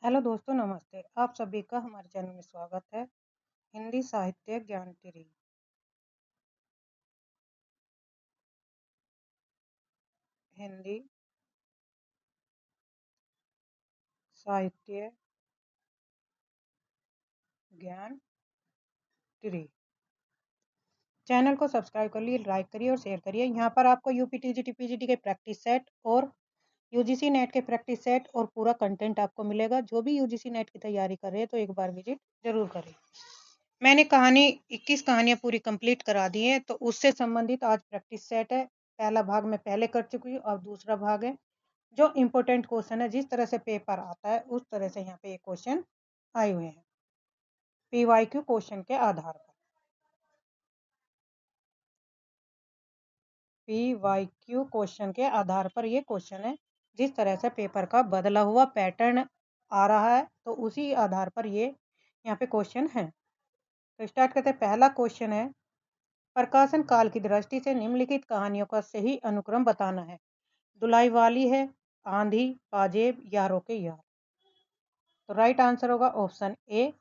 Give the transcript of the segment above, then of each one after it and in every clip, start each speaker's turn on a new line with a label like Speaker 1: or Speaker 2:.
Speaker 1: Hello दोस्तों, नमस्ते। आप सभी का हमारे चैनल में स्वागत है। हिंदी साहित्य ज्ञान टिरी। हिंदी साहित्य ज्ञान टिरी। चैनल को सब्सक्राइब कर लिए, लाइक करिए और शेयर करिए। यहाँ पर आपको यूपीटीजीटी पीजीटी के प्रैक्टिस सेट और यूजीसी नेट के प्रैक्टिस सेट और पूरा कंटेंट आपको मिलेगा। जो भी यूजीसी नेट की तैयारी कर रहे हैं तो एक बार विजिट जरूर करें। मैंने 21 कहानियां पूरी कंप्लीट करा दी हैं, तो उससे संबंधित आज प्रैक्टिस सेट है। पहला भाग मैं पहले कर चुकी हूँ, अब दूसरा भाग है। जो इम्पोर्टेंट क्वेश्चन है, जिस तरह से पेपर आता है उस तरह से यहाँ पे ये क्वेश्चन आए हुए हैं पीवाईक्यू क्वेश्चन के आधार पर। पीवाईक्यू क्वेश्चन के आधार पर ये क्वेश्चन है। जिस तरह से पेपर का बदला हुआ पैटर्न आ रहा है तो उसी आधार पर ये यहाँ पे क्वेश्चन है। तो स्टार्ट करते हैं। पहला क्वेश्चन है, प्रकाशन काल की दृष्टि से निम्नलिखित कहानियों का सही अनुक्रम बताना है। दुलाई वाली है, आंधी, पाजेब, यारों के यार। तो राइट आंसर होगा ऑप्शन ए।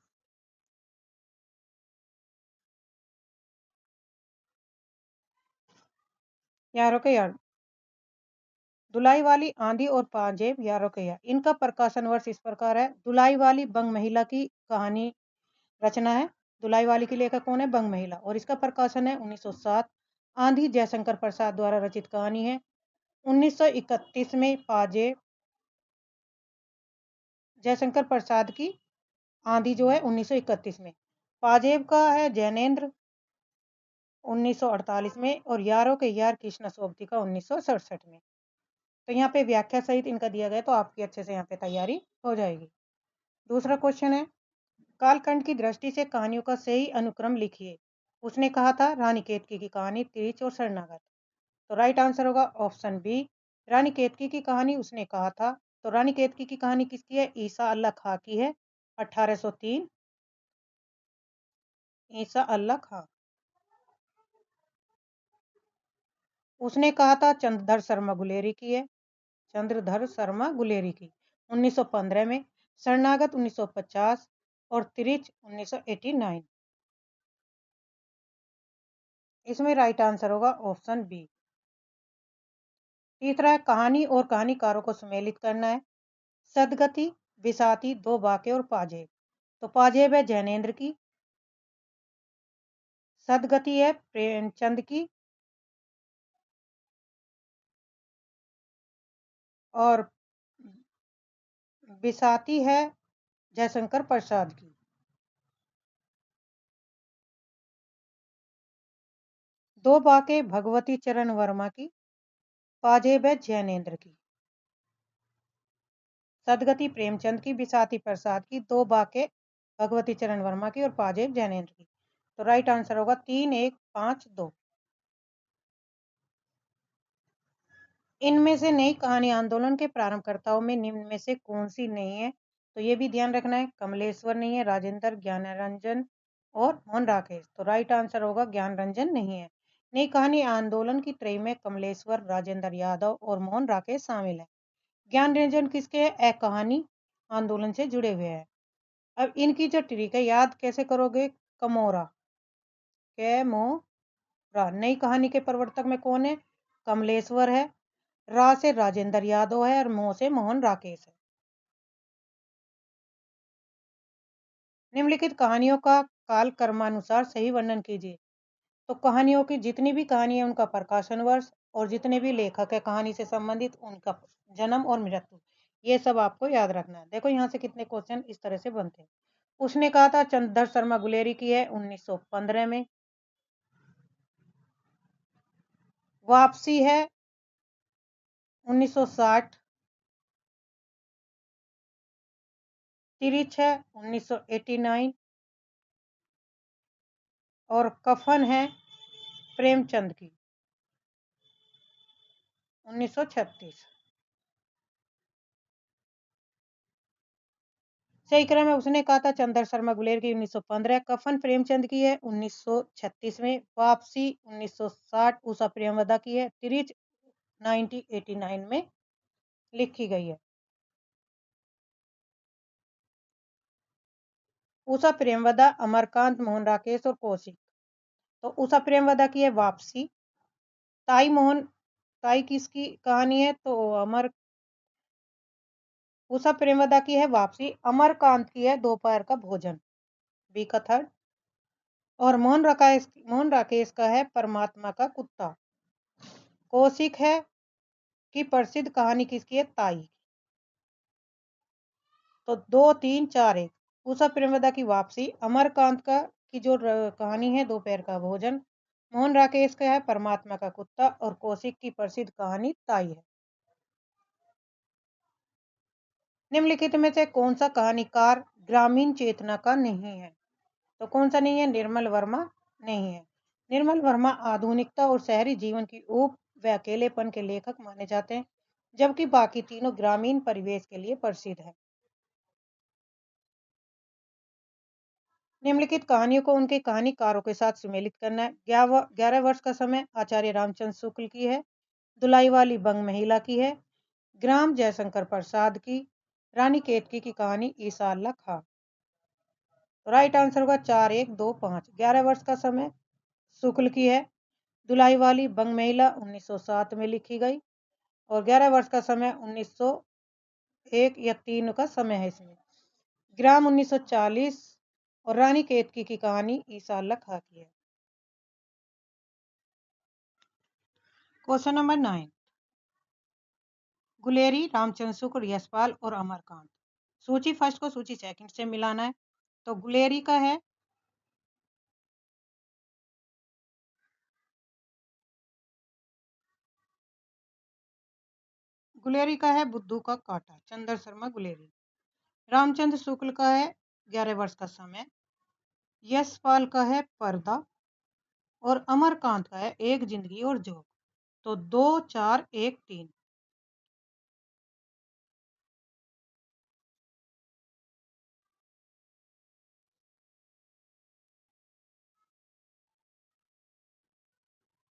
Speaker 1: यारों के यार। दुलाई वाली, आंधी और पाजेब, यारों के यार, इनका प्रकाशन वर्ष इस प्रकार है। दुलाई वाली बंग महिला की कहानी रचना है। दुलाई वाली की लेखक कौन है? बंग महिला। और इसका प्रकाशन है 1907। आंधी जयशंकर प्रसाद द्वारा रचित कहानी है। 1931 में पाजेब जयशंकर प्रसाद की आंधी जो है 1931 में। पाजेब का है जैनेन्द्र 1948 में। और यारों के यार कृष्ण सोबती का 1967 में। तो यहाँ पे व्याख्या सहित इनका दिया गया, तो आपकी अच्छे से यहाँ पे तैयारी हो जाएगी। दूसरा क्वेश्चन है, कालखंड की दृष्टि से कहानियों का सही अनुक्रम लिखिए। उसने कहा था रानी केतकी की कहानी, तिरिच और शरणागत। तो राइट आंसर होगा ऑप्शन बी। रानी केतकी की कहानी उसने कहा था। तो रानी केतकी की कहानी किसकी है? ईसा अल्लाह खां की है। 1803 ईसा अल्लाह खां। उसने कहा था चंद्रधर शर्मा गुलेरी की है। चंद्रधर शर्मा गुलेरी की 1915 में। शरणागत 1950 और तिरिच 1989। इसमें राइट आंसर होगा ऑप्शन बी। तीसरा है, कहानी और कहानीकारों को सम्मिलित करना है। सदगति, बिसाती, दो बाके और पाजेब। तो पाजेब है जैनेन्द्र की। सदगति है प्रेमचंद की। और बिसाती है जयशंकर प्रसाद की। दो बाके भगवती चरण वर्मा की। पाजेब है जैनेन्द्र की। सदगति प्रेमचंद की, बिसाती प्रसाद की, दो बाके भगवती चरण वर्मा की और पाजेब जैनेन्द्र की। तो राइट आंसर होगा 3152। इनमें से नई कहानी आंदोलन के प्रारंभकर्ताओं में निम्न में से कौन सी नहीं है? तो ये भी ध्यान रखना है। कमलेश्वर नहीं है, राजेंद्र, ज्ञानरंजन और मोहन राकेश। तो राइट आंसर होगा ज्ञानरंजन नहीं है। नई कहानी आंदोलन की त्रय में कमलेश्वर, राजेंद्र यादव और मोहन राकेश शामिल है। ज्ञानरंजन किसके है? ए कहानी आंदोलन से जुड़े हुए हैं। अब इनकी जो ट्रिक है, याद कैसे करोगे? कमोरा, कैमोरा। नई कहानी के प्रवर्तक में कौन है? कमलेश्वर है। रा से राजेंद्र यादव है और मोह से मोहन राकेश है। निम्नलिखित कहानियों का काल क्रमानुसार सही वर्णन कीजिए। तो कहानियों की जितनी भी कहानी है उनका प्रकाशन वर्ष और जितने भी लेखक है कहानी से संबंधित उनका जन्म और मृत्यु, ये सब आपको याद रखना है। देखो यहाँ से कितने क्वेश्चन इस तरह से बनते हैं। उसने कहा था चंद्रधर शर्मा गुलेरी की है 1915 में। वापसी है 1960। तिरिच है 1989। और कफन है प्रेमचंद की 1936। सही क्रम है। उसने कहा था चंद्र शर्मा गुलेर की 1915। कफन प्रेमचंद की है 1936 में। वापसी 1960 उषा प्रियंवदा की है। तिरिच 1989 में लिखी गई है। उषा प्रेमवदा, अमरकांत, मोहन राकेश और कौशिक। तो उषा प्रेमवदा की है वापसी। ताई किसकी कहानी है? तो उषा प्रेमवदा की है वापसी। अमरकांत की है दोपहर का भोजन, बी का थर्ड। और मोहन राकेश का है परमात्मा का कुत्ता। कौशिक है की प्रसिद्ध कहानी किसकी है? ताई। तो 2, 3, 4, 1। उषा प्रेमवदा की वापसी, अमरकांत का की जो कहानी है दोपहर का भोजन, मोहन राकेश का है परमात्मा का कुत्ता और कौशिक की प्रसिद्ध कहानी ताई है। निम्नलिखित में से कौन सा कहानीकार ग्रामीण चेतना का नहीं है? तो कौन सा नहीं है? निर्मल वर्मा नहीं है। निर्मल वर्मा आधुनिकता और शहरी जीवन की ऊब व अकेलेपन के लेखक माने जाते हैं, जबकि बाकी तीनों ग्रामीण परिवेश के लिए प्रसिद्ध है। निम्नलिखित कहानियों को उनके कहानीकारों के साथ सुमेलित करना है। 11 वर्ष का समय आचार्य रामचंद्र शुक्ल की है। दुलाई वाली बंग महिला की है। ग्राम जयशंकर प्रसाद की। रानी केतकी की कहानी ईसा अल्लाह खां। तो राइट आंसर होगा 4, 1, 2, 5। 11 वर्ष का समय शुक्ल की है। दुलाई वाली बंग महिला 1907 में लिखी गई और 11 वर्ष का समय 1901 या 3 का समय है इसमें। ग्राम 1940 और रानी केतकी की कहानी ईसा अल्लाह खां की है। Question number 9। गुलेरी, रामचंद्र शुक्ल, यशपाल और अमरकांत। सूची फर्स्ट को सूची सेकंड से मिलाना है। तो गुलेरी का है बुद्धू का कांटा, चंद्र शर्मा गुलेरी। रामचंद्र शुक्ल का है 11 वर्ष का समय। यशपाल का है पर्दा और अमरकांत का है एक जिंदगी और जोग। तो 2, 4, 1, 3।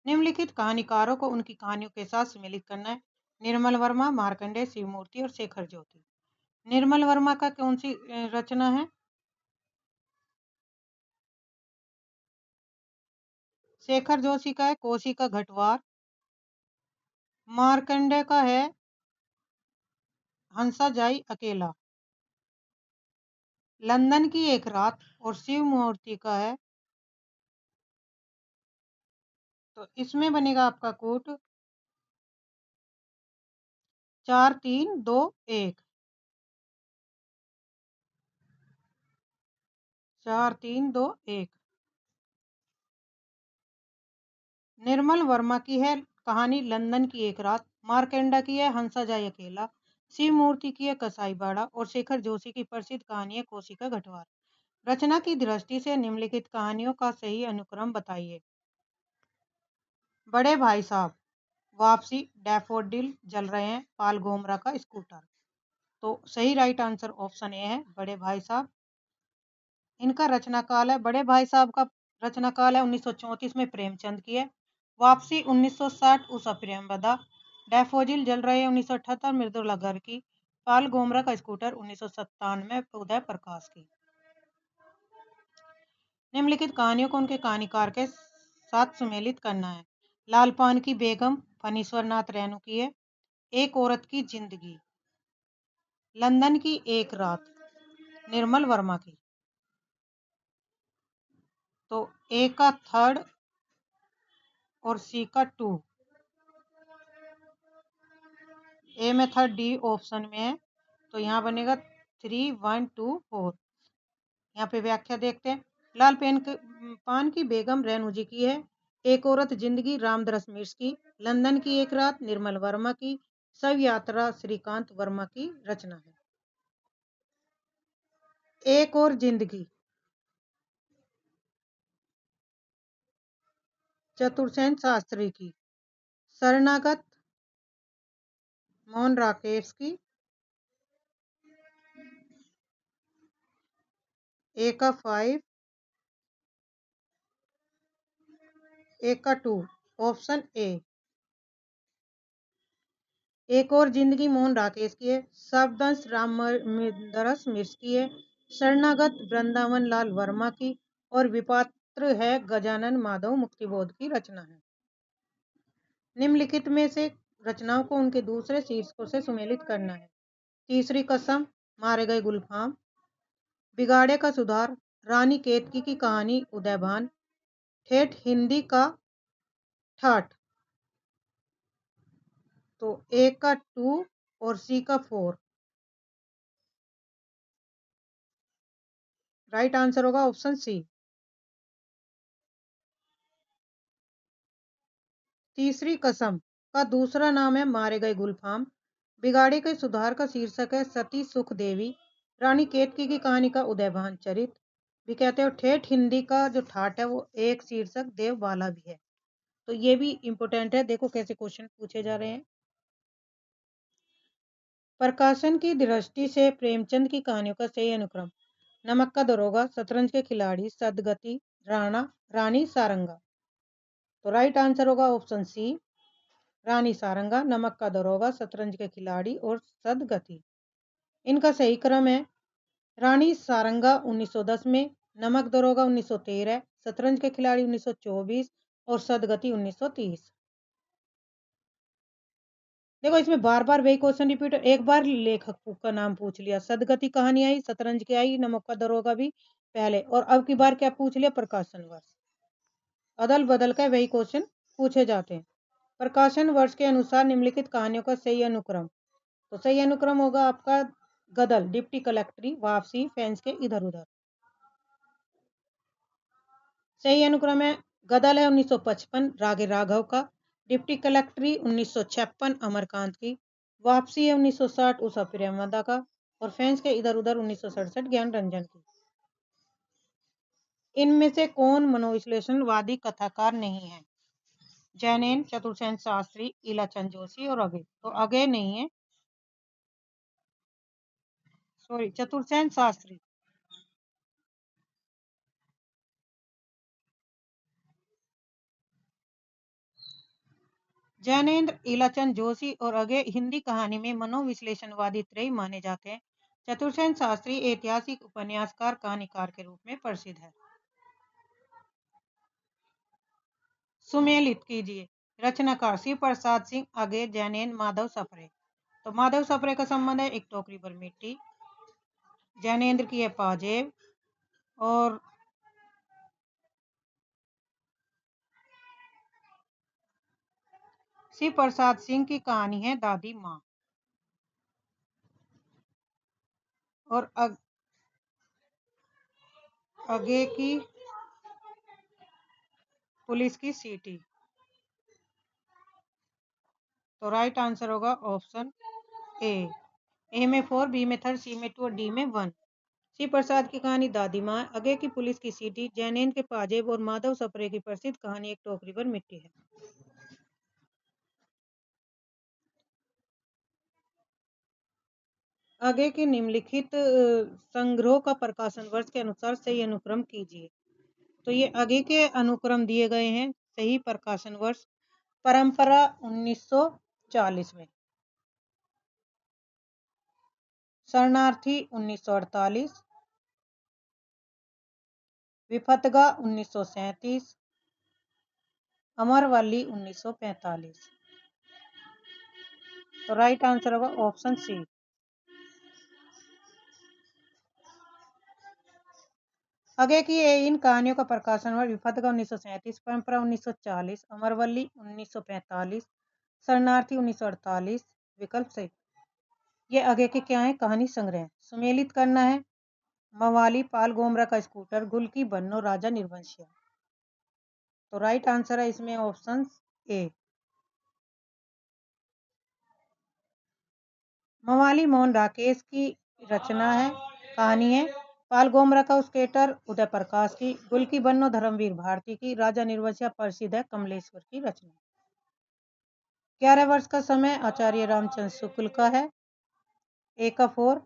Speaker 1: निम्नलिखित कहानीकारों को उनकी कहानियों के साथ सम्मिलित करना है। निर्मल वर्मा, मार्कंडेय, शिवमूर्ति और शेखर ज्योति। निर्मल वर्मा का कौन सी रचना है? शेखर जोशी का है कोसी का घटवार। मार्कंडेय का है हंसा जाई अकेला। लंदन की एक रात और शिव मूर्ति का है, तो इसमें बनेगा आपका कोट 4, 3, 2, 1। 4, 3, 2, 1। निर्मल वर्मा की है कहानी लंदन की एक रात। मार्कंडा की है हंसा जाए अकेला। शिव मूर्ति की है कसाई बाड़ा और शेखर जोशी की प्रसिद्ध कहानी है कोसी का घटवार। रचना की दृष्टि से निम्नलिखित कहानियों का सही अनुक्रम बताइए। बड़े भाई साहब, वापसी, डैफोडिल जल रहे हैं, पाल गोमरा का स्कूटर। तो सही राइट आंसर ऑप्शन ए है बड़े भाई साहब। इनका रचना काल है, बड़े भाई साहब का रचना काल है 1934 में प्रेमचंद की है। वापसी 1960 उषा प्रेमवदा। डैफोडिल जल रहे 1978 मृदुला गर्ग की। पाल गोमरा का स्कूटर 1997 उदय प्रकाश की। निम्नलिखित कहानियों को उनके कहानीकार के साथ सुमेलित करना है। लालपान की बेगम फणीश्वर नाथ रेणु की है। एक औरत की जिंदगी। लंदन की एक रात निर्मल वर्मा की। तो ए का थर्ड और सी का 2। ए में थर्ड, डी ऑप्शन में है, तो यहाँ बनेगा 3, 1, 2, 4। यहाँ पे व्याख्या देखते हैं। पान की बेगम रेणु जी की है। एक औरत जिंदगी रामदरस मिर्स की। लंदन की एक रात निर्मल वर्मा की। शव यात्रा श्रीकांत वर्मा की रचना है। एक और जिंदगी चतुर्सेन शास्त्री की। शरणागत मोहन राकेश की। ए का 5, ए का 2, ऑप्शन ए। एक और जिंदगी मोहन राकेश की है। शब्दंश रामदरस मिर्स की है। शरणागत वृंदावन लाल वर्मा की और विपात्र है गजानन माधव मुक्तिबोध की रचना है। निम्नलिखित में से रचनाओं को उनके दूसरे शीर्षकों से सुमेलित करना है। तीसरी कसम, मारे गए गुलफाम, बिगाड़े का सुधार, रानी केतकी की कहानी उदयभान, ठेठ हिंदी का ठाठ। तो ए का 2 और सी का 4। राइट आंसर होगा ऑप्शन सी। तीसरी कसम का दूसरा नाम है मारे गए गुलफाम, बिगाड़े के सुधार का शीर्षक है सती सुख देवी, रानी केतकी की कहानी का उदयभान चरित भी कहते हैं। ठेठ हिंदी का जो ठाठ है वो एक शीर्षक देवबाला भी है। तो ये भी इंपॉर्टेंट है, देखो कैसे क्वेश्चन पूछे जा रहे हैं। प्रकाशन की दृष्टि से प्रेमचंद की कहानियों का सही अनुक्रम, नमक का दरोगा, शतरंज के खिलाड़ी, सदगति, राणा, रानी सारंगा। तो राइट आंसर होगा ऑप्शन सी, रानी सारंगा, नमक का दरोगा, शतरंज के खिलाड़ी और सदगति। इनका सही क्रम है रानी सारंगा 1910 में, नमक दरोगा 1913, शतरंज के खिलाड़ी 1924 और सदगति 1930। देखो इसमें बार बार वही क्वेश्चन रिपीट, एक बार लेखक का नाम पूछ लिया, सदगति कहानी आई, शतरंज की आई, नमक का दरोगा भी पहले, और अब की बार क्या पूछ लिया, प्रकाशन वर्ष। अदल बदल कर वही क्वेश्चन पूछे जाते हैं। प्रकाशन वर्ष के अनुसार निम्नलिखित कहानियों का सही अनुक्रम, तो सही अनुक्रम होगा आपका गदल, डिप्टी कलेक्ट्री, वापसी, फैंस के इधर उधर। सही अनुक्रम है गदल है 1955 रागे राघव का, डिप्टी कलेक्ट्री 1956 अमरकांत की, वापसी है 1960 उषा प्रेमदा का, और फैंस के इधर उधर 1967 ज्ञान रंजन की। इनमें से कौन मनोविश्लेषणवादी कथाकार नहीं है? जैनेन, चतुर्सेन शास्त्री, इलाचंद जोशी और अगे। तो अगे नहीं है, सॉरी, चतुर्सेन शास्त्री। जैनेन्द्र, इलाचंद जोशी और अगे हिंदी कहानी में मनोविश्लेषणवादी त्रयी माने जाते हैं। चतुर्सेन शास्त्री ऐतिहासिक उपन्यासकार कहानीकार के रूप में प्रसिद्ध है। सुमेलित कीजिए। रचनाकार शिव प्रसाद सिंह, अगे, जैनेन, माधव सप्रे। तो माधव सप्रे का संबंध है एक टोकरी पर मिट्टी, जैनेन्द्र की है पाजेब, और शिव प्रसाद सिंह की कहानी है दादी माँ, और अगे की पुलिस की सीटी। तो राइट आंसर होगा ऑप्शन ए में 4, बी में 3, सी में 2 और डी में 1। शिव प्रसाद की कहानी दादी माँ, अगे की पुलिस की सीटी, जैनेन के पाजेब और माधव सप्रे की प्रसिद्ध कहानी एक टोकरी पर मिट्टी है। आगे के निम्नलिखित संग्रह का प्रकाशन वर्ष के अनुसार सही अनुक्रम कीजिए। तो ये आगे के अनुक्रम दिए गए हैं। सही प्रकाशन वर्ष परंपरा 1940 में, शरणार्थी 1948, विफतगा 1937, अमरवली 1945। तो राइट आंसर होगा ऑप्शन सी। आगे की इन कहानियों का प्रकाशन हुआ विफतगा 1937, परंपरा 1940, अमरवली 1945, शरणार्थी 1948। विकल्प सही। ये आगे के क्या है, कहानी संग्रह। सुमेलित करना है मवाली, पाल गोमरा का स्कूटर, गुल की बन्नो, राजा निर्वंशिया। तो राइट आंसर है इसमें ऑप्शन ए। मवाली मोहन राकेश की रचना है, कहानी है। पाल गोमरा का स्केटर उदय प्रकाश की, गुल की बन्नो धर्मवीर भारती की, राजा निर्वंशिया प्रसिद्ध है कमलेश्वर की रचना। 11 वर्ष का समय आचार्य रामचंद्र शुक्ल का है, ए का 4,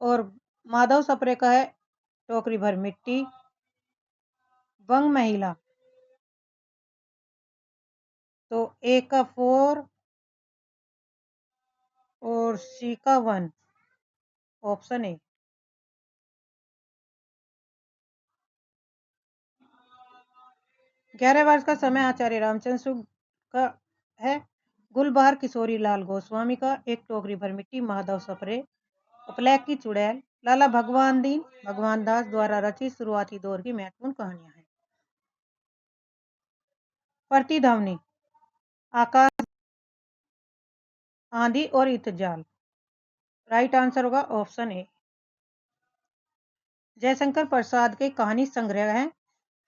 Speaker 1: और माधव सप्रे का है टोकरी भर मिट्टी, वंग महिला। तो ए का 4 और सी का 1, ऑप्शन ए। 11 वर्ष का समय आचार्य रामचंद्र शुक्ल का है। गुलबहार किशोरी लाल गोस्वामी का एक टोकरी भर मिट्टी, माधव सप्रे, उपलैक की चुड़ैल, लाला भगवान दीन भगवान दास द्वारा रचित शुरुआती दौर की महत्वपूर्ण कहानियां हैं। प्रतिध्वनि, आकाश, आंधी और इंतजार। राइट आंसर होगा ऑप्शन ए। जयशंकर प्रसाद के कहानी संग्रह हैं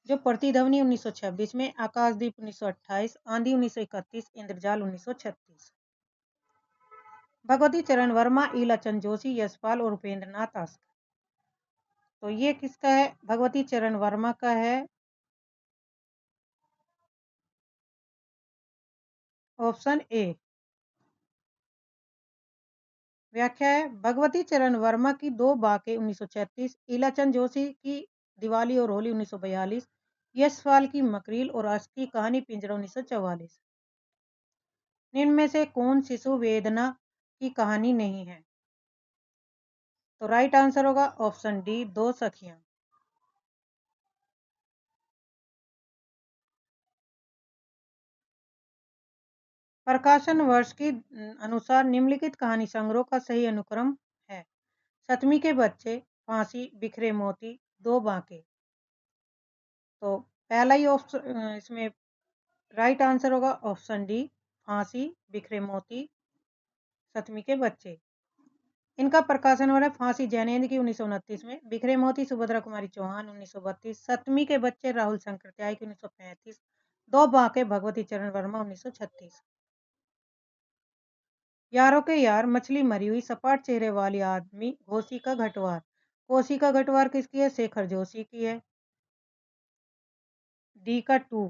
Speaker 1: जो प्रतिध्वनि 1926 में, आकाशदीप 1928, आंधी 1931, इंद्रजाल 1936। भगवती चरण वर्मा, ईलाचंद जोशी, यशपाल और उपेंद्र नाथ आस्क। तो ये किसका है? भगवती चरण वर्मा का है। Option A. व्याख्या है, भगवती चरण वर्मा की दो बाके 1936, ईलाचंद जोशी की दिवाली और होली 1942, यशपाल की मकरील और आस्क की कहानी पिंजरा 1944। इनमें से कौन शिशु वेदना की कहानी नहीं है? तो राइट आंसर होगा ऑप्शन डी, दो सखियां। प्रकाशन वर्ष के अनुसार निम्नलिखित कहानी संग्रह का सही अनुक्रम है। सतमी के बच्चे, फांसी, बिखरे मोती, दो बांके। तो पहला ही ऑप्शन इसमें राइट आंसर होगा ऑप्शन डी, फांसी, बिखरे मोती, सतमी के बच्चे। इनका प्रकाशन हो रहा है फांसी जैनेन्द्र की 1929 में, बिखरे मोती सुभद्रा कुमारी चौहान 1932, सतमी के बच्चे राहुल शंकर त्यागी की 1935, दो बांके भगवती चरण वर्मा 1936। यारों के यार, मछली मरी हुई, सपाट चेहरे वाली आदमी, घोसी का घटवार। घोसी का घटवार किसकी है? शेखर जोशी की है। डी का 2।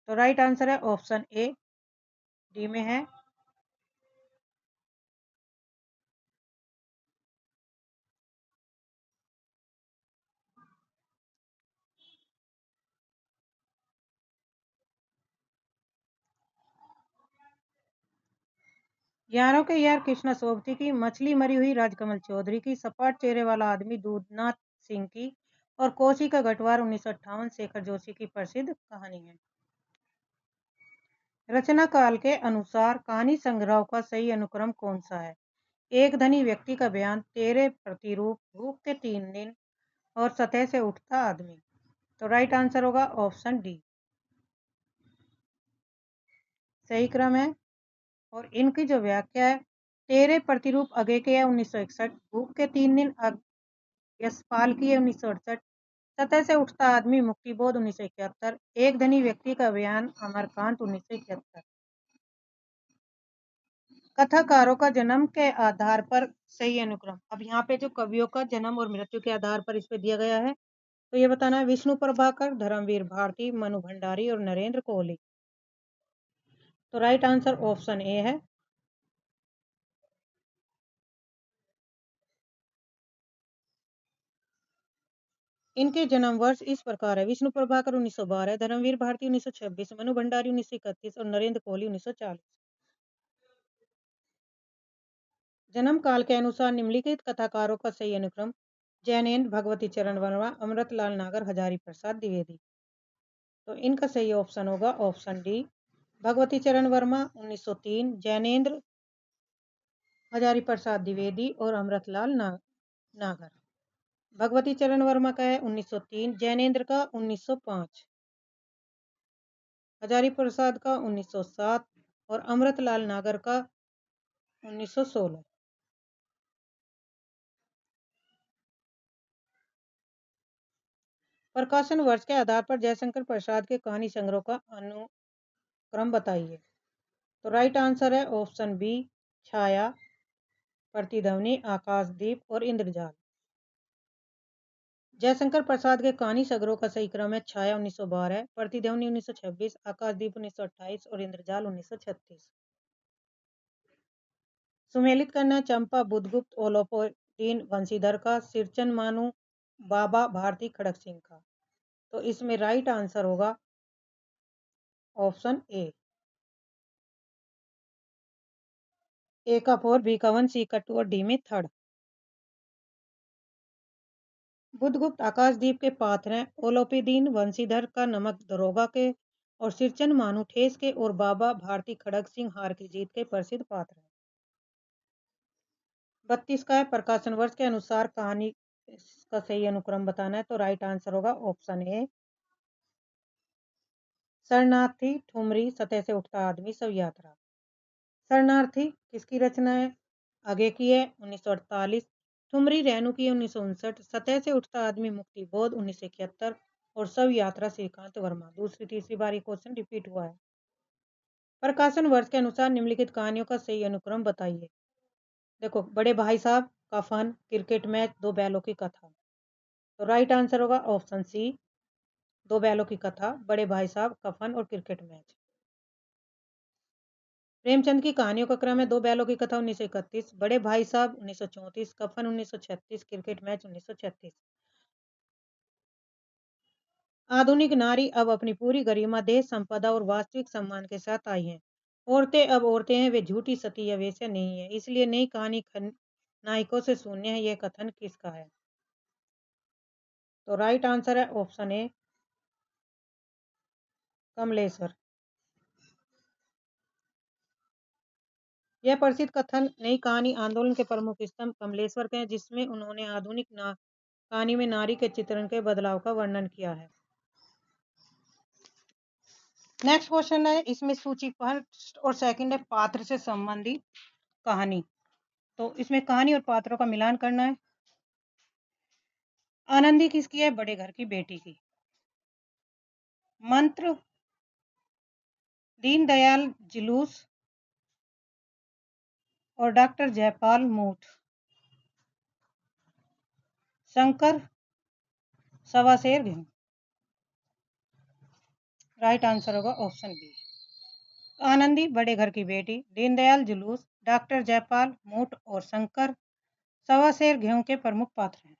Speaker 1: तो राइट आंसर है ऑप्शन ए, डी में है। यारों के यार कृष्णा सोबती की, मछली मरी हुई राजकमल चौधरी की, सपाट चेहरे वाला आदमी दूधनाथ सिंह की और कोसी का गठवार 1958 शेखर जोशी की प्रसिद्ध कहानी है। रचना काल के अनुसार कहानी संग्रह का सही अनुक्रम कौन सा है? एक धनी व्यक्ति का बयान, तेरे प्रतिरूप, भूख के 3 दिन और सतह से उठता आदमी। तो राइट आंसर होगा ऑप्शन डी, सही क्रम है। और इनकी जो व्याख्या है, तेरे प्रतिरूप अगे के है 1961, भूख के 3 दिन यशपाल की है 1968, सतह से उठता आदमी मुक्तिबोध 1971, एक धनी व्यक्ति का बयान अमरकांत 1971। कथाकारों का जन्म के आधार पर सही अनुक्रम। अब यहाँ पे जो कवियों का जन्म और मृत्यु के आधार पर इस पे दिया गया है, तो ये बताना है विष्णु प्रभाकर, धर्मवीर भारती, मनु भंडारी और नरेंद्र कोहली। तो राइट आंसर ऑप्शन ए है। इनके जन्म वर्ष इस प्रकार है, विष्णु प्रभाकर 1912, धर्मवीर भारती 1926, मनु भंडारी 1931 और नरेंद्र कोहली 1940। जन्म काल के अनुसार निम्नलिखित कथाकारों का सही अनुक्रम। जैनेन्द्र, भगवती चरण वर्मा, अमृतलाल नागर, हजारी प्रसाद द्विवेदी। तो इनका सही ऑप्शन होगा ऑप्शन डी, भगवती चरण वर्मा 1903, जैनेन्द्र, हजारी प्रसाद द्विवेदी और अमृतलाल नागर। भगवती चरण वर्मा का है 1903, जैनेन्द्र का 1905, हजारी प्रसाद का 1907 और अमृतलाल नागर का 1916। प्रकाशन वर्ष के आधार पर जयशंकर प्रसाद के कहानी संग्रह का अनुक्रम बताइए। तो राइट आंसर है ऑप्शन बी, छाया, प्रतिध्वनि, आकाशदीप और इंद्रजाल। जयशंकर प्रसाद के कहानी संग्रह का सही क्रम है, छाया 1912, प्रतिध्वनि 1926, आकाशदीप 1928 और इंद्रजाल 1936। सुमेलित करना, चंपा बुद्धगुप्त ओलोपोडीन वंशीधर का, सिरचन मानू बाबा भारती खड़क सिंह का। तो इसमें राइट आंसर होगा ऑप्शन ए का 4, बी का 1, सी का 2 और डी में 3rd। बुधगुप्त आकाशदीप के पात्र हैं। ओलोपीदीन वंशीधर का नमक दरोगा के और सिरचन मानूठेस के और बाबा भारती खड़ग सिंह हार की जीत के प्रसिद्ध पात्र हैं। 32 का है प्रकाशन वर्ष के अनुसार कहानी का सही अनुक्रम बताना है, तो राइट आंसर होगा ऑप्शन ए। शरणार्थी, ठुमरी, सतह से उठता आदमी, सब यात्रा। शरणार्थी किसकी रचना है? आगे की है 1948। ठुमरी रेणु की 1959। सतह से उठता आदमी मुक्ति बोध 1971 और सब यात्रा श्रीकांत वर्मा। दूसरी तीसरी बारी क्वेश्चन रिपीट हुआ है। प्रकाशन वर्ष के अनुसार निम्नलिखित कहानियों का सही अनुक्रम बताइए। देखो, बड़े भाई साहब का फन, क्रिकेट मैच, दो बैलों की कथा। तो राइट आंसर होगा ऑप्शन सी, दो बैलों की कथा, बड़े भाई साहब, कफन और क्रिकेट मैच। प्रेमचंद की कहानियों का क्रम है दो बैलों की कथा 1931, बड़े भाई साहब 1934, कफन 1936, क्रिकेट मैच 1936। आधुनिक नारी अब अपनी पूरी गरिमा, देश संपदा और वास्तविक सम्मान के साथ आई हैं। औरतें अब औरतें हैं, वे झूठी सती या वेश्या नहीं है, इसलिए नई कहानी नायकों से शून्य है। यह कथन किसका है? तो राइट आंसर है ऑप्शन ए, कमलेश्वर। यह प्रसिद्ध कथन नई कहानी आंदोलन के प्रमुख स्तंभ कमलेश्वर के हैं, जिसमें उन्होंने आधुनिक कहानी में नारी के चित्रण के बदलाव का वर्णन किया है। नेक्स्ट क्वेश्चन है, इसमें सूची फर्स्ट और सेकंड है पात्र से संबंधित कहानी। तो इसमें कहानी और पात्रों का मिलान करना है। आनंदी किसकी है? बड़े घर की बेटी की। मंत्र, दीनदयाल जुलूस और डॉक्टर जयपाल मूठ। शंकर, सवा शेर गेहूं। राइट आंसर होगा ऑप्शन बी। आनंदी बड़े घर की बेटी, दीनदयाल जुलूस, डॉक्टर जयपाल मूठ और शंकर सवा शेर गेहूं के प्रमुख पात्र हैं।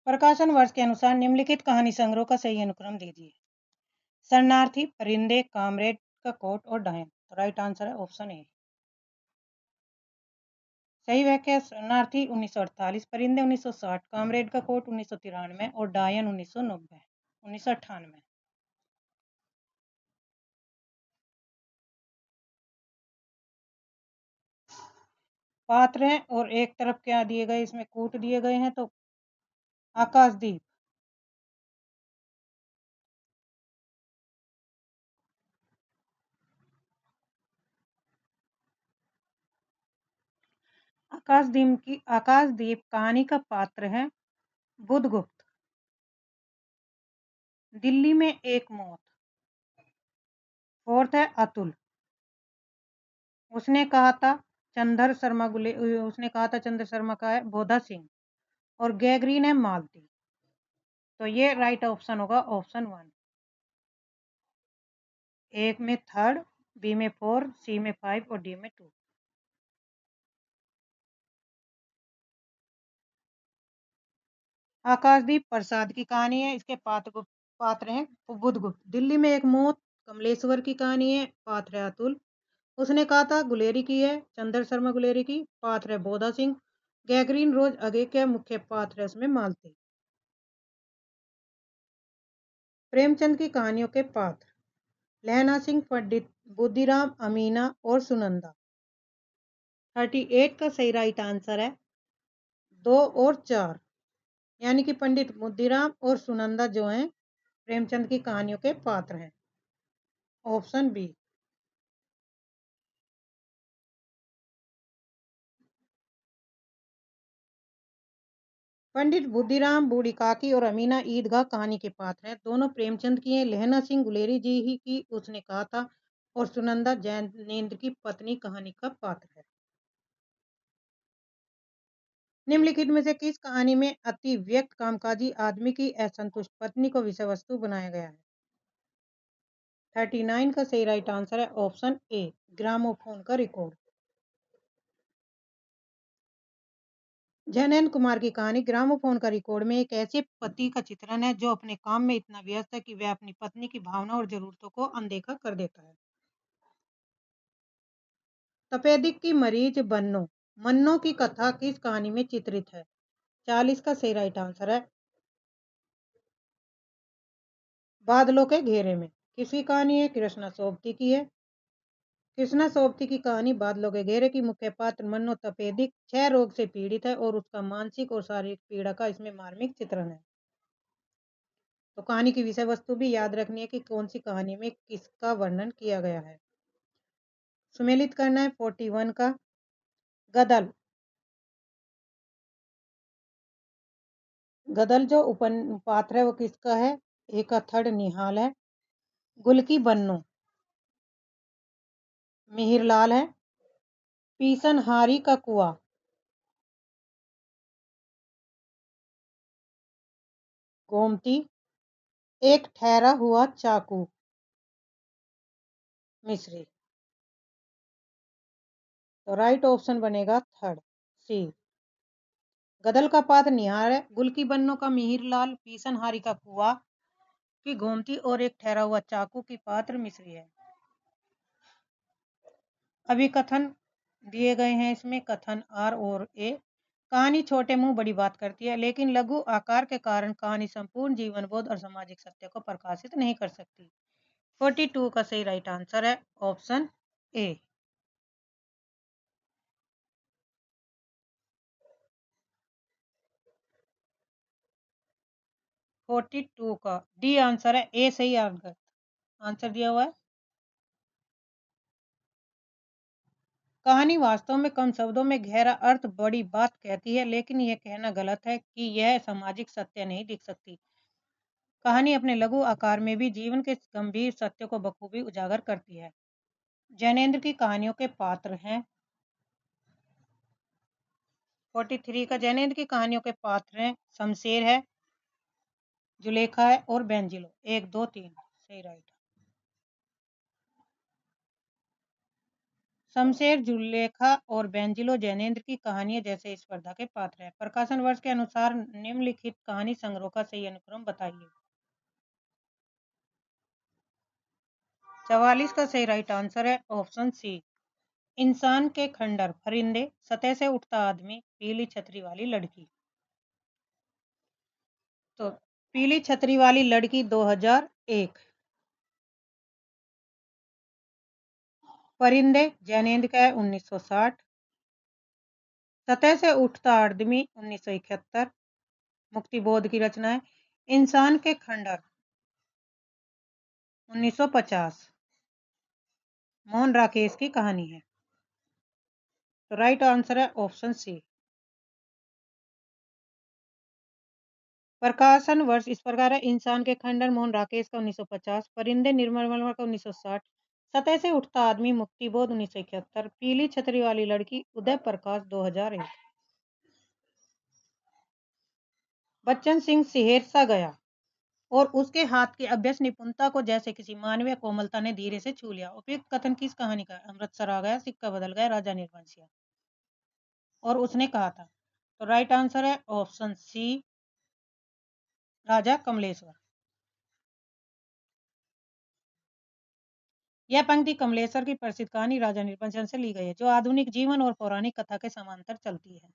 Speaker 1: प्रकाशन वर्ष के अनुसार निम्नलिखित कहानी संग्रह का सही अनुक्रम दीजिए। शरणार्थी, परिंदे, कामरेड का कोट और डायन। राइट आंसर है ऑप्शन ए। सही व्याख्या शरणार्थी 1948, परिंदे 1960, कामरेड का कोट 1993 और डायन 1998। पात्र हैं और एक तरफ क्या दिए गए, इसमें कूट दिए गए हैं, तो आकाशदीप। आकाशदीप कहानी का पात्र है बुधगुप्त। दिल्ली में एक मौत। फोर्थ है अतुल। उसने कहा था चंद्र शर्मा का है बोधा सिंह और गैगरीन है मालती। तो ये राइट ऑप्शन होगा ऑप्शन वन। एक में थर्ड, बी में 4, सी में 5 और डी में 2। आकाशदीप प्रसाद की कहानी है, इसके पात्र हैं बुधगुप्त। दिल्ली में एक मौत कमलेश्वर की कहानी है, पात्र है अतुल। उसने कहा था गुलेरी की है, चंद्र शर्मा गुलेरी की, पात्र है बोधा सिंह। गैगरीन रोज अगे के मुख्य पात्र है इसमें मालती। प्रेमचंद की कहानियों के पात्र लहना सिंह, पंडित बुद्धिराम, अमीना और सुनंदा। 38 का सही राइट आंसर है 2 और 4, यानी कि पंडित बुद्धिराम और सुनंदा जो हैं प्रेमचंद की कहानियों के पात्र हैं। Option B. पंडित बुद्धिराम बूढ़ी काकी और अमीना ईदगाह कहानी के पात्र हैं। दोनों प्रेमचंद की हैं। लहना सिंह गुलेरी जी ही की उसने कहा था और सुनंदा जैनेन्द्र की पत्नी कहानी का पात्र है। निम्नलिखित में से किस कहानी में अति व्यक्त कामकाजी आदमी की असंतुष्ट पत्नी को विषय वस्तु बनाया गया है? 39 का सही राइट आंसर है ऑप्शन ए, ग्रामोफोन का रिकॉर्ड। जैनेन्द्र कुमार की कहानी ग्रामोफोन का रिकॉर्ड में एक ऐसे पति का चित्रण है जो अपने काम में इतना व्यस्त है कि वह अपनी पत्नी की भावना और जरूरतों को अनदेखा कर देता है। तपेदिक की मरीज बन्नो मन्नो की कथा किस कहानी में चित्रित है? 40 का सही राइट आंसर है बादलों के घेरे में। किसकी कहानी है? कृष्णा सोबती की है। कृष्णा सोबती की कहानी बादलों के घेरे की मुख्य पात्र मन्नो तपेदिक क्षय रोग से पीड़ित है और उसका मानसिक और शारीरिक पीड़ा का इसमें मार्मिक चित्रण है। तो कहानी की विषय वस्तु भी याद रखनी है कि कौन सी कहानी में किसका वर्णन किया गया है। सुमेलित करना है 41 का। गदल। गदल जो उपन पात्र है वो किसका है? ए का थर्ड निहाल है। गुल की बन्नो मिहिरलाल है। पीसनहारी का कुआं गोमती। एक ठहरा हुआ चाकू मिश्री। तो राइट ऑप्शन बनेगा थर्ड सी। गदल का पात्र निहार है। गुल की बन्नो का मिहिरलाल। पीसनहारी का कुआं की गोमती और एक ठहरा हुआ चाकू की पात्र मिश्री है। अभी कथन दिए गए हैं इसमें कथन आर और ए। कहानी छोटे मुंह बड़ी बात करती है लेकिन लघु आकार के कारण कहानी संपूर्ण जीवन बोध और सामाजिक सत्य को प्रकाशित नहीं कर सकती। 42 का सही राइट आंसर है ऑप्शन ए। 42 का डी आंसर है। ए सही आंसर दिया हुआ है। कहानी वास्तव में कम शब्दों में गहरा अर्थ बड़ी बात कहती है लेकिन यह कहना गलत है कि यह सामाजिक सत्य नहीं दिख सकती। कहानी अपने लघु आकार में भी जीवन के गंभीर सत्य को बखूबी उजागर करती है। जैनेन्द्र की कहानियों के पात्र हैं। 43 का जैनेन्द्र की कहानियों के पात्र हैं शमशेर है, जुलेखा है और बेंजिलो। 1 2 3 सही राइट। शमशेर, जुलेखा और बेंजिलो जैनेन्द्र की कहानियां जैसे स्पर्धा के पात्र हैं। प्रकाशन वर्ष के अनुसार निम्नलिखित कहानी संग्रह का सही अनुक्रम बताइए। 44 का सही राइट आंसर है ऑप्शन सी। इंसान के खंडर, परिंदे, सतह से उठता आदमी, पीली छतरी वाली लड़की। तो पीली छतरी वाली लड़की 2001। परिंदे जैनेन्द्र का है 1960। सतह से उठता आदमी 1971 मुक्तिबोध की रचना है। इंसान के खंडर 1950 मोहन राकेश की कहानी है। तो राइट आंसर है ऑप्शन सी। प्रकाशन वर्ष इस प्रकार है। इंसान के खंडर मोहन राकेश का 1950, परिंदे निर्मल वर्मा का 1960, सतह से उठता आदमी मुक्तिबोध 1971, पीली छतरी वाली लड़की उदय प्रकाश 2001। बच्चन सिंह सिहेर सा गया और उसके हाथ की अभ्यस्त निपुणता को जैसे किसी मानवीय कोमलता ने धीरे से छू लिया। उपयुक्त कथन किस कहानी का? अमृतसर आ गया, सिक्का बदल गया, राजा निर्वंशिया। और उसने कहा था। तो राइट आंसर है ऑप्शन सी राजा कमलेश्वर। यह पंक्ति कमलेश्वर की प्रसिद्ध कहानी राजा निर्वंशन से ली गई है जो आधुनिक जीवन और पौराणिक कथा के समांतर चलती है।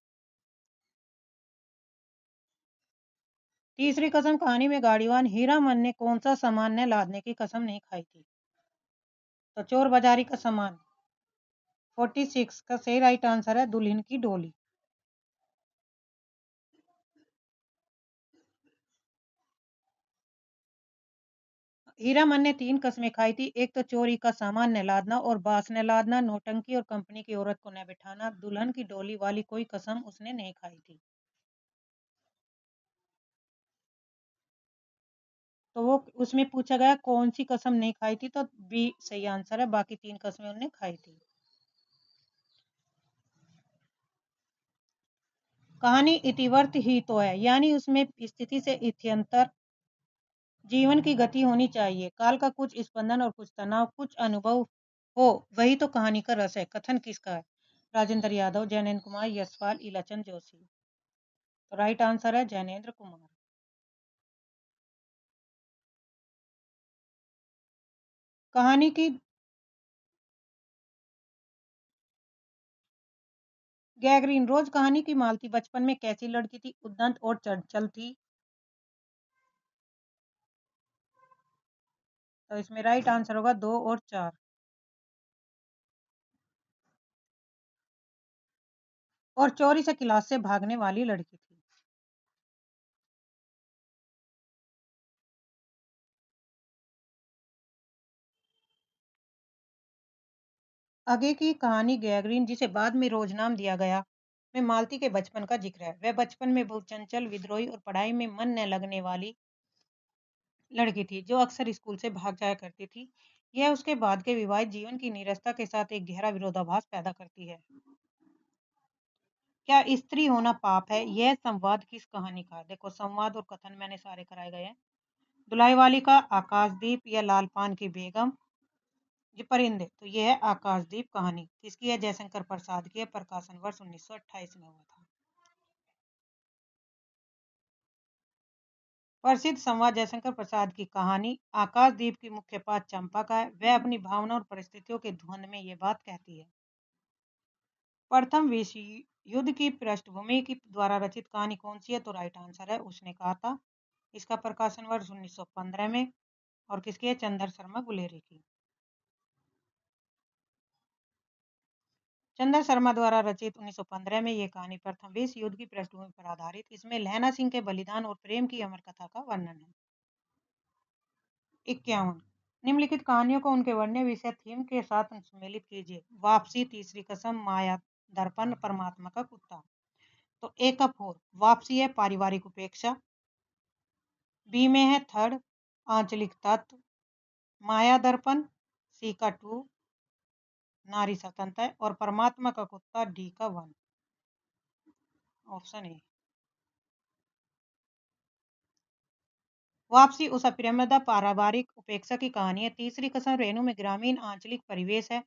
Speaker 1: तीसरी कसम कहानी में गाड़ीवान हीरामन ने कौन सा सामान न लादने की कसम नहीं खाई थी? तो चोर बाजारी का सामान। 46 का सही राइट आंसर है दुल्हन की डोली। हीरामन ने 3 कस्में खाई थी। एक तो चोरी का सामान न लादना और बांस न लादना, नौटंकी और कंपनी की औरत को न बिठाना। दुल्हन की डोली वाली कोई कसम उसने नहीं खाई थी। तो वो उसमें पूछा गया कौन सी कसम नहीं खाई थी तो बी सही आंसर है। बाकी 3 कस्में उन्होंने खाई थी। कहानी इतिवर्त ही तो है यानी उसमें स्थिति से इत्यंतर जीवन की गति होनी चाहिए। काल का कुछ स्पंदन और कुछ तनाव, कुछ अनुभव हो वही तो कहानी का रस है। कथन किसका है? राजेंद्र यादव, जैनेन्द्र कुमार, यशपाल, इलाचंद जोशी। तो राइट आंसर है जैनेन्द्र कुमार। कहानी की गैगरीन रोज कहानी की मालती बचपन में कैसी लड़की थी? उद्दंड और चंचल थी। तो इसमें राइट आंसर होगा 2 और 4। और चोरी से क्लास से भागने वाली लड़की थी। आगे की कहानी गैगरीन, जिसे बाद में रोज नाम दिया गया, में मालती के बचपन का जिक्र है। वह बचपन में बहुत चंचल, विद्रोही और पढ़ाई में मन न लगने वाली लड़की थी, जो अक्सर स्कूल से भाग जाया करती थी। यह उसके बाद के विवाहित जीवन की नीरसता के साथ एक गहरा विरोधाभास पैदा करती है। क्या स्त्री होना पाप है? यह संवाद किस कहानी का है? देखो, संवाद और कथन मैंने सारे कराए गए हैं। दुलाई वाली का आकाशदीप या लाल पान की बेगम, ये परिंदे, तो यह है आकाशदीप कहानी। किसकी है? जयशंकर प्रसाद की है। प्रकाशन वर्ष 1928 में हुआ था। प्रसिद्ध संवाद जयशंकर प्रसाद की कहानी आकाशदीप की मुख्य पात्र चंपा का है। वह अपनी भावना और परिस्थितियों के द्वंद में ये बात कहती है। प्रथम विश्व युद्ध की पृष्ठभूमि की द्वारा रचित कहानी कौन सी है? तो राइट आंसर है उसने कहा था। इसका प्रकाशन वर्ष 1915 में। और किसकी है? चंद्र शर्मा गुलेरी की। चंद्र शर्मा द्वारा रचित 1915 में यह कहानी प्रथम विश्व युद्ध की पृष्ठभूमि पर आधारित। इसमें लहना सिंह के बलिदान और प्रेम की अमर कथा का वर्णन है। 51। निम्नलिखित कहानियों को उनके वर्ण्य विषय थीम के साथ सम्मिलित कीजिए। वापसी, तीसरी कसम, माया दर्पण, परमात्मा का कुत्ता। तो ए का 4 वापसी है पारिवारिक उपेक्षा। बी में है थर्ड आंचलिक तत्व। माया दर्पण सी का 2 नारी स्वतंत्र है। और परमात्मा का कुत्ता डी का 1। Option A. वापसी उस अप्रियमदा पारिवारिक उपेक्षा की कहानी है। तीसरी कसम रेणु में ग्रामीण आंचलिक परिवेश है।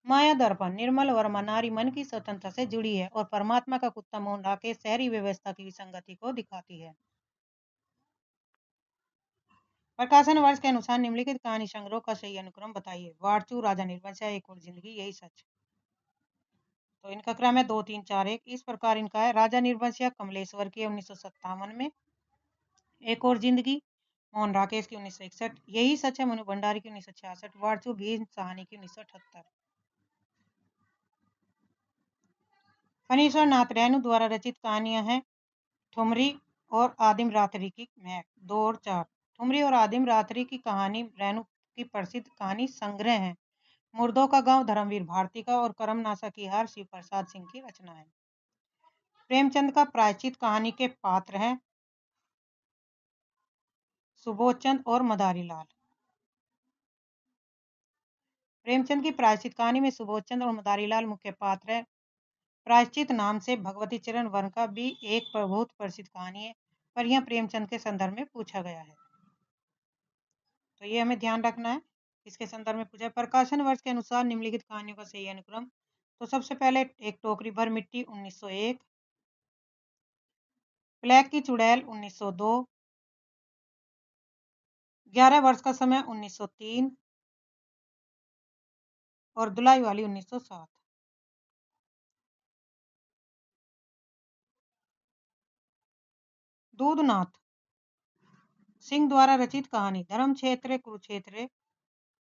Speaker 1: माया दर्पण निर्मल और नारी मन की स्वतंत्रता से जुड़ी है। और परमात्मा का कुत्ता मोहन राकेश शहरी व्यवस्था की विसंगति को दिखाती है। प्रकाशन वर्ष के अनुसार निम्नलिखित कहानी संग्रह का सही अनुक्रम बताइए। वारचू, राजा निर्वंशा, एक और जिंदगी, यही सच। तो इनका क्रम है 2 3 4 1। इस प्रकार इनका है राजा निर्वंशिया कमलेश्वर की 1957 में, एक और जिंदगी मोहन राकेश की 1961, यही सच है मनु भंडारी की 1966, वारचू भीम सहानी की 1978। फणीश्वर नाथ रैणु द्वारा रचित कहानियां हैं ठुमरी और आदिम रात्रि की महक, 2 और 4। ठुमरी और आदिम रात्रि की कहानी रैणु की प्रसिद्ध कहानी संग्रह है। मुर्दों का गांव धर्मवीर भारती का और करमनाशा की हार शिव प्रसाद सिंह की रचना है। प्रेमचंद का प्रायश्चित कहानी के पात्र हैं सुबोध चंद और मदारी लाल। प्रेमचंद की प्रायश्चित कहानी में सुबोध चंद और मदारी लाल मुख्य पात्र है। प्रायश्चित नाम से भगवती चरण वन का भी एक बहुत प्रसिद्ध कहानी है, पर यह प्रेमचंद के संदर्भ में पूछा गया है। तो ये हमें ध्यान रखना है। इसके संदर्भ में पूछा। प्रकाशन वर्ष के अनुसार निम्नलिखित कहानियों का सही अनुक्रम। तो सबसे पहले एक टोकरी भर मिट्टी 1901, ब्लैक की चुड़ैल 1902, 11 वर्ष का समय 1903 और दुलाई वाली 1907। दूधनाथ सिंह द्वारा रचित कहानी धर्म क्षेत्र कुरुक्षेत्र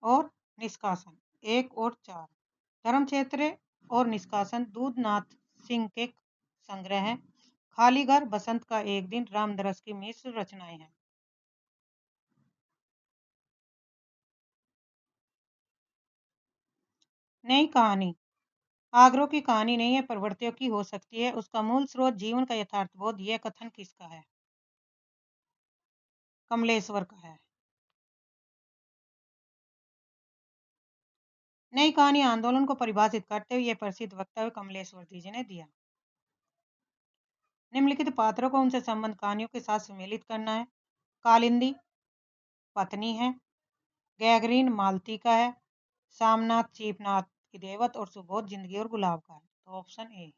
Speaker 1: और निष्कासन, 1 और 4। धर्म क्षेत्र और निष्कासन दूधनाथ सिंह के संग्रह हैं। खाली घर, बसंत का एक दिन, रामदरस की मिश्र रचनाएं हैं। नई कहानी आगरों की कहानी नहीं है, प्रवृत्तियों की हो सकती है। उसका मूल स्रोत जीवन का यथार्थबोध। यह कथन किसका है? कमलेश्वर का है। नई कहानी आंदोलन को परिभाषित करते हुए यह प्रसिद्ध वक्तव्य कमलेश्वर जी ने दिया। निम्नलिखित पात्रों को उनसे संबंध कहानियों के साथ सम्मिलित करना है। कालिंदी पत्नी है, गैगरीन मालती का है, सामनाथ चीपनाथ की देवत और सुबोध जिंदगी और गुलाब का है। तो ऑप्शन ए।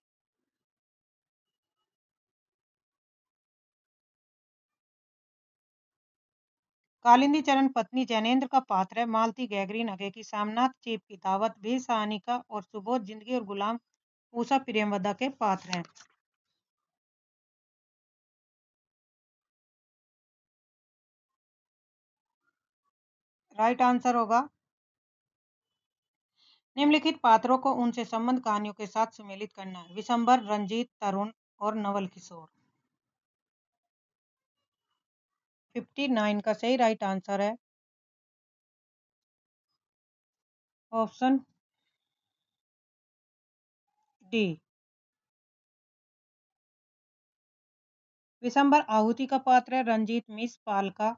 Speaker 1: कालिंदी चरण पत्नी जैनेन्द्र का पात्र है। मालती गैगरीन अगे की, सामनाथ चीप की दावत भी सहानी का और सुबोध जिंदगी और गुलाम उषा प्रियंवदा के पात्र हैं। राइट आंसर होगा निम्नलिखित पात्रों को उनसे संबंध कहानियों के साथ सम्मिलित करना है। विशंबर, रंजीत, तरुण और नवल किशोर। 59 का सही राइट आंसर है ऑप्शन डी। विशंबर आहुति का पात्र है, रंजीत मिस पाल का,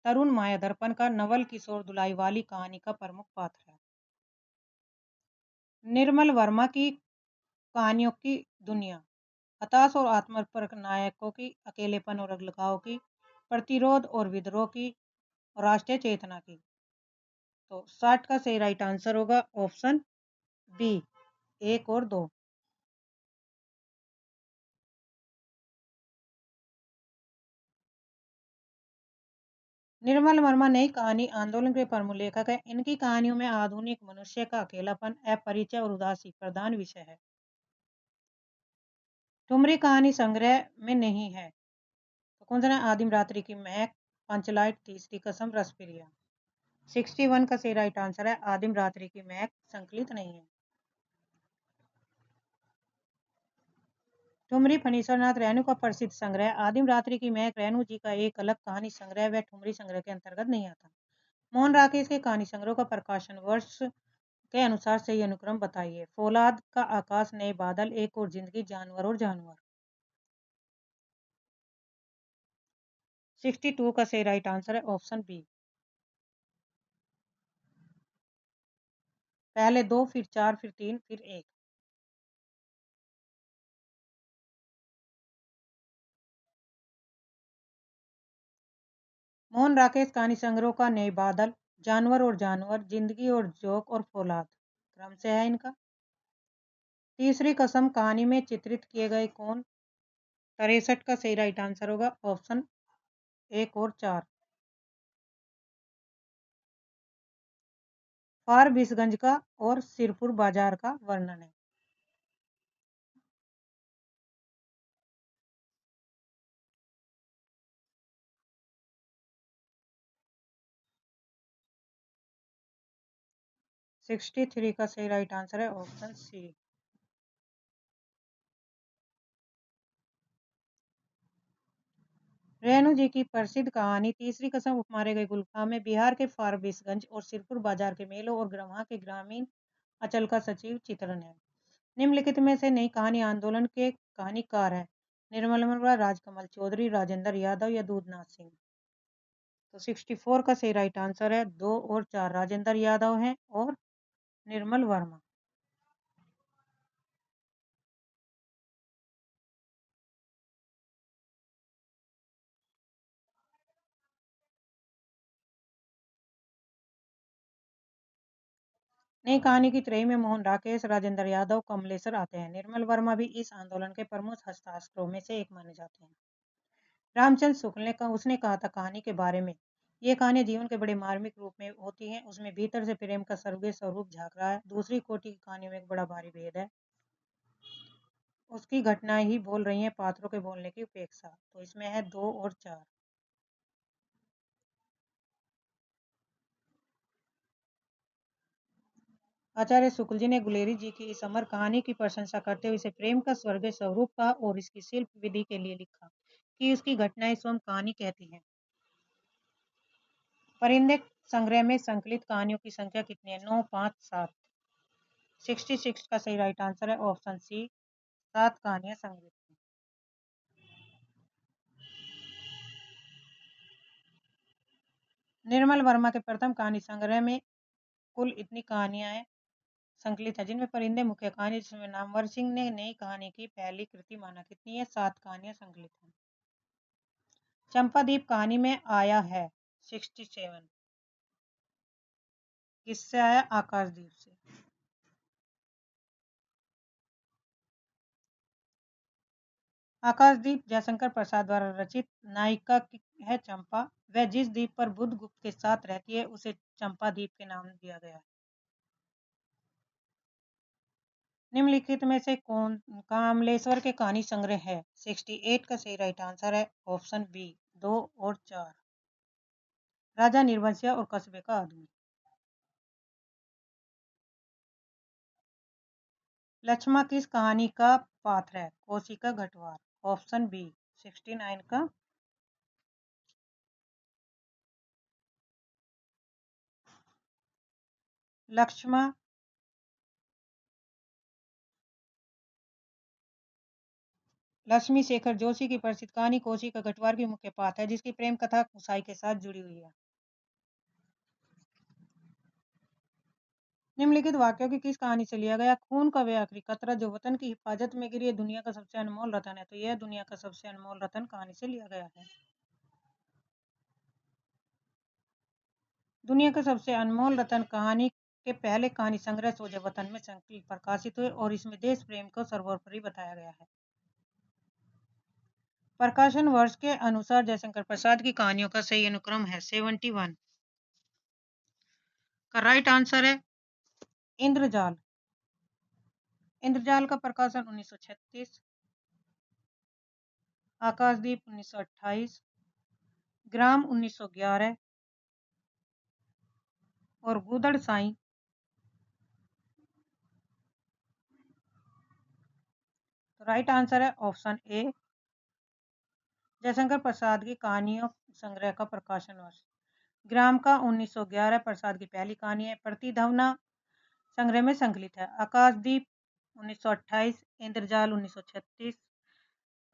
Speaker 1: तरुण माया दर्पण का, नवल किशोर धुलाई वाली कहानी का प्रमुख पात्र है। निर्मल वर्मा की कहानियों की दुनिया हताश और आत्मनिर्भर नायकों की, अकेलेपन और अलगाव की, प्रतिरोध और विद्रोह की, राष्ट्रीय चेतना की। तो 60 का सही राइट आंसर होगा ऑप्शन बी, 1 और 2। निर्मल वर्मा नई कहानी आंदोलन के प्रमुख लेखक है। इनकी कहानियों में आधुनिक मनुष्य का अकेलापन, अपरिचय और उदासी प्रधान विषय है। ठुमरी कहानी संग्रह में नहीं है। तो कौन सा है? आदिम रात्रि की महक, पंचलाइट, तीसरी कसम, रसप्रिया। 61 का सही राइट आंसर है आदिम रात्रि की महक संकलित नहीं है। ठुमरी फणीश्वरनाथ रेणु का प्रसिद्ध संग्रह आदिम रात्रि की महक रेणु जी का एक अलग कहानी संग्रह व ठुमरी संग्रह के अंतर्गत नहीं आता। मोहन राकेश के कहानी संग्रह का प्रकाशन वर्ष के अनुसार सही अनुक्रम बताइए। फौलाद का आकाश, नए बादल, एक और जिंदगी, जानवर और जानवर। 62 का सही राइट आंसर है ऑप्शन बी। पहले 2, फिर 4, फिर 3, फिर 1। मोहन राकेश कहानी संग्रह का नए बादल, जानवर और जानवर, जिंदगी और जोक और फौलाद क्रम से है इनका। तीसरी कसम कहानी में चित्रित किए गए कौन? 63 का सही राइट आंसर होगा ऑप्शन 1 और 4। फारबिसगंज का और सिरपुर बाजार का वर्णन है। सिक्सटी थ्री का सही राइट आंसर है ऑप्शन सी। रेणु जी की प्रसिद्ध कहानी तीसरी कसम उपमारे गए गुलफाम में बिहार के फारबिसगंज और सिरपुर बाजार के मेलों और वहां के ग्रामीण अचल का सचिव चित्रण है। निम्नलिखित में से नई कहानी आंदोलन के कहानीकार है। निर्मल वर्मा, राजकमल चौधरी, राजेंद्र यादव या दूधनाथ सिंह। तो 64 का सही राइट आंसर है 2 और 4 राजेंद्र यादव हैं और निर्मल वर्मा। नई कहानी की त्रयी में मोहन राकेश, राजेंद्र यादव, कमलेश्वर आते हैं। निर्मल वर्मा भी इस आंदोलन के प्रमुख हस्ताक्षरों में से एक माने जाते हैं। रामचंद्र शुक्ल ने कहा, उसने कहा था कहानी के बारे में, ये कहानी जीवन के बड़े मार्मिक रूप में होती हैं, उसमें भीतर से प्रेम का सर्वे स्वरूप झांक रहा है। दूसरी कोटि की कहानी में एक बड़ा भारी भेद है, उसकी घटनाएं ही बोल रही हैं पात्रों के बोलने की उपेक्षा। तो इसमें है 2 और 4। आचार्य शुक्ल जी ने गुलेरी जी की इस अमर कहानी की प्रशंसा करते हुए इसे प्रेम का स्वर्गीय स्वरूप कहा और इसकी शिल्प विधि के लिए लिखा कि उसकी घटनाएं स्वयं कहानी कहती हैं। परिंदे संग्रह में संकलित कहानियों की संख्या कितनी है? 9, 5, 7। 66 का सही राइट आंसर है ऑप्शन सी, 7 कहानियां संग्रहित हैं। निर्मल वर्मा के प्रथम कहानी संग्रह में कुल इतनी कहानियां हैं संकलित है, जिनमें परिंदे मुख्य कहानी, जिसमें नामवर सिंह ने नई कहानी की पहली कृति माना। कितनी है? 7 कहानियां संकलित हैं। चंपादीप कहानी में आया है 67। किससे आया? आकाशदीप से। आकाशदीप जयशंकर प्रसाद द्वारा रचित। नायिका है चंपा। वह जिस द्वीप पर बुद्ध गुप्त के साथ रहती है उसे चंपा द्वीप के नाम दिया गया है। निम्नलिखित में से कौन कमलेश्वर के कहानी संग्रह है? 68 का सही राइट आंसर है ऑप्शन बी 2 और 4। राजा निर्वंशिया और कस्बे का आदमी। लक्ष्मा किस कहानी का पात्र है? कौशिका घटवार। ऑप्शन बी 69 का। लक्ष्मा लक्ष्मी शेखर जोशी की प्रसिद्ध कहानी कौशिका घटवार की मुख्य पात्र है, जिसकी प्रेम कथा कुसाई के साथ जुड़ी हुई है। निम्नलिखित वाक्यों की किस कहानी से लिया गया? खून का वह आखिरी कतरा जो वतन की हिफाजत में गिरी है दुनिया का सबसे अनमोल रतन है। तो यह दुनिया का सबसे अनमोल रतन कहानी से लिया गया है। दुनिया का सबसे अनमोल रतन कहानी के पहले कहानी संग्रह सोजे वतन में संकलित प्रकाशित हुए और इसमें देश प्रेम को सर्वोपरि बताया गया है। प्रकाशन वर्ष के अनुसार जयशंकर प्रसाद की कहानियों का सही अनुक्रम है 71 का राइट आंसर है इंद्रजाल। इंद्रजाल का प्रकाशन 1936, आकाशदीप 1928, ग्राम 1911 और गुदड़ साई। तो राइट आंसर है ऑप्शन ए जयशंकर प्रसाद की कहानियों संग्रह का प्रकाशन वर्ष। ग्राम का 1911 प्रसाद की पहली कहानी है। प्रतिध्वना संग्रह में संकलित है। आकाशदीप 1928, इंद्रजाल 1936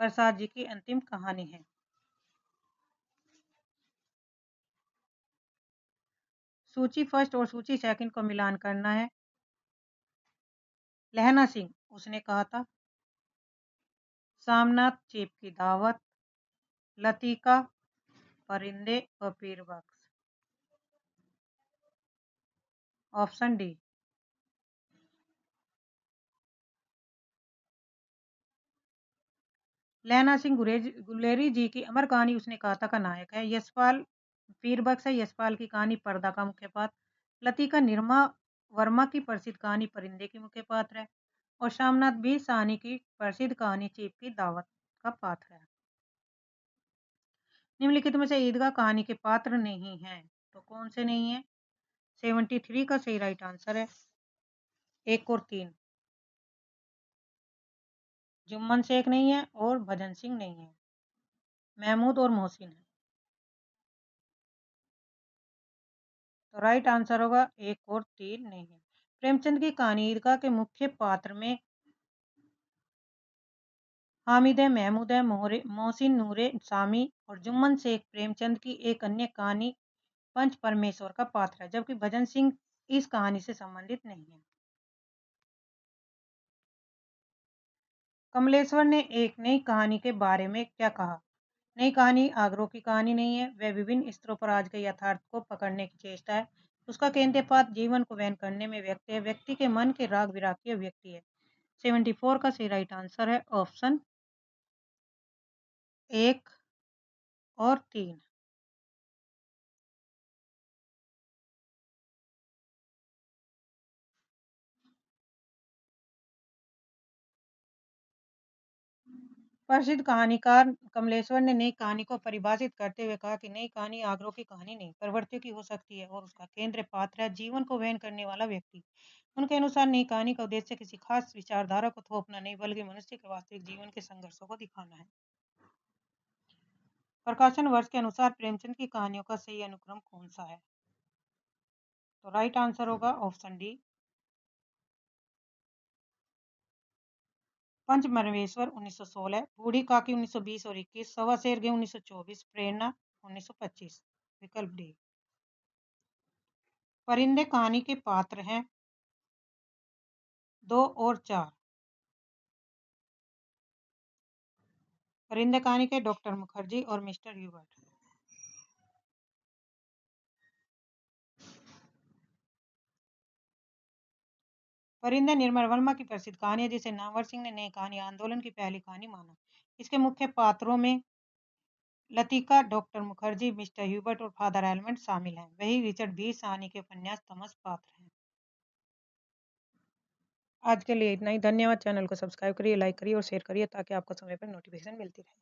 Speaker 1: प्रसाद जी की अंतिम कहानी है। सूची फर्स्ट और सूची सेकंड को मिलान करना है। लहना सिंह उसने कहा था, सामनाथ चीप की दावत, लतिका, परिंदे और पीर बख्श। Option D. लहना सिंह गुलेरी जी की अमर कहानी उसने कहा था का नायक है। यशपाल पीर बख्श है यशपाल की कहानी पर्दा का मुख्य पात्र। लतिका निर्मा वर्मा की प्रसिद्ध कहानी परिंदे की मुख्य पात्र है। और शामनाथ भी साहनी की प्रसिद्ध कहानी चीप की दावत का पात्र है। निम्नलिखित में से ईदगाह कहानी के पात्र नहीं है। तो कौन से नहीं है? 73 का सही राइट आंसर है 1 और 3। जुम्मन शेख नहीं है और भजन सिंह नहीं है। महमूद और मोहसिन है। तो राइट आंसर होगा 1 और 3 नहीं है। प्रेमचंद की कहानी ईदगाह के मुख्य पात्र में हामिद है, महमूद है, मोहसिन नूरे सामी और जुम्मन शेख प्रेमचंद की एक अन्य कहानी पंच परमेश्वर का पात्र है, जबकि भजन सिंह इस कहानी से संबंधित नहीं है। कमलेश्वर ने एक नई कहानी के बारे में क्या कहा? नई कहानी आगरों की कहानी नहीं है, वह विभिन्न स्तरों पर आज के यथार्थ को पकड़ने की चेष्टा है। उसका केंद्रीय पात्र जीवन को वहन करने में व्यक्ति है, व्यक्ति के मन के राग विराग की व्यक्ति है। 74 का सही राइट आंसर है ऑप्शन 1 और 3। प्रसिद्ध कहानीकार कमलेश्वर ने नई कहानी को परिभाषित करते हुए कहा कि नई कहानी आगरों की कहानी नहीं प्रवृत्तियों की हो सकती है और उसका केंद्र पात्र है जीवन को वहन करने वाला व्यक्ति। उनके अनुसार नई कहानी का उद्देश्य किसी खास विचारधारा को थोपना नहीं बल्कि मनुष्य के वास्तविक जीवन के संघर्षों को दिखाना है। प्रकाशन वर्ष के अनुसार प्रेमचंद की कहानियों का सही अनुक्रम कौन सा है? तो राइट आंसर होगा ऑप्शन डी पंचमरमेश्वर 1916, बूढ़ी काकी 1920 और 21, सवा शेर गे 1924, प्रेरणा 1925। विकल्प डी। परिंदे कहानी के पात्र हैं 2 और 4। परिंदे कहानी के डॉक्टर मुखर्जी और मिस्टर ह्यूबर्ट। परिंदे निर्मल वर्मा की प्रसिद्ध कहानी है जिसे नामवर सिंह ने नई कहानी आंदोलन की पहली कहानी माना। इसके मुख्य पात्रों में Latika, doctor Mukherjee, mister Hubert और फादर एलमेंट शामिल हैं। वही रिचर्ड भी साहनी के उपन्यास तमस पात्र हैं। आज के लिए इतना ही। धन्यवाद। चैनल को सब्सक्राइब करिए, लाइक करिए और शेयर करिए ताकि आपको समय पर नोटिफिकेशन मिलती रहे।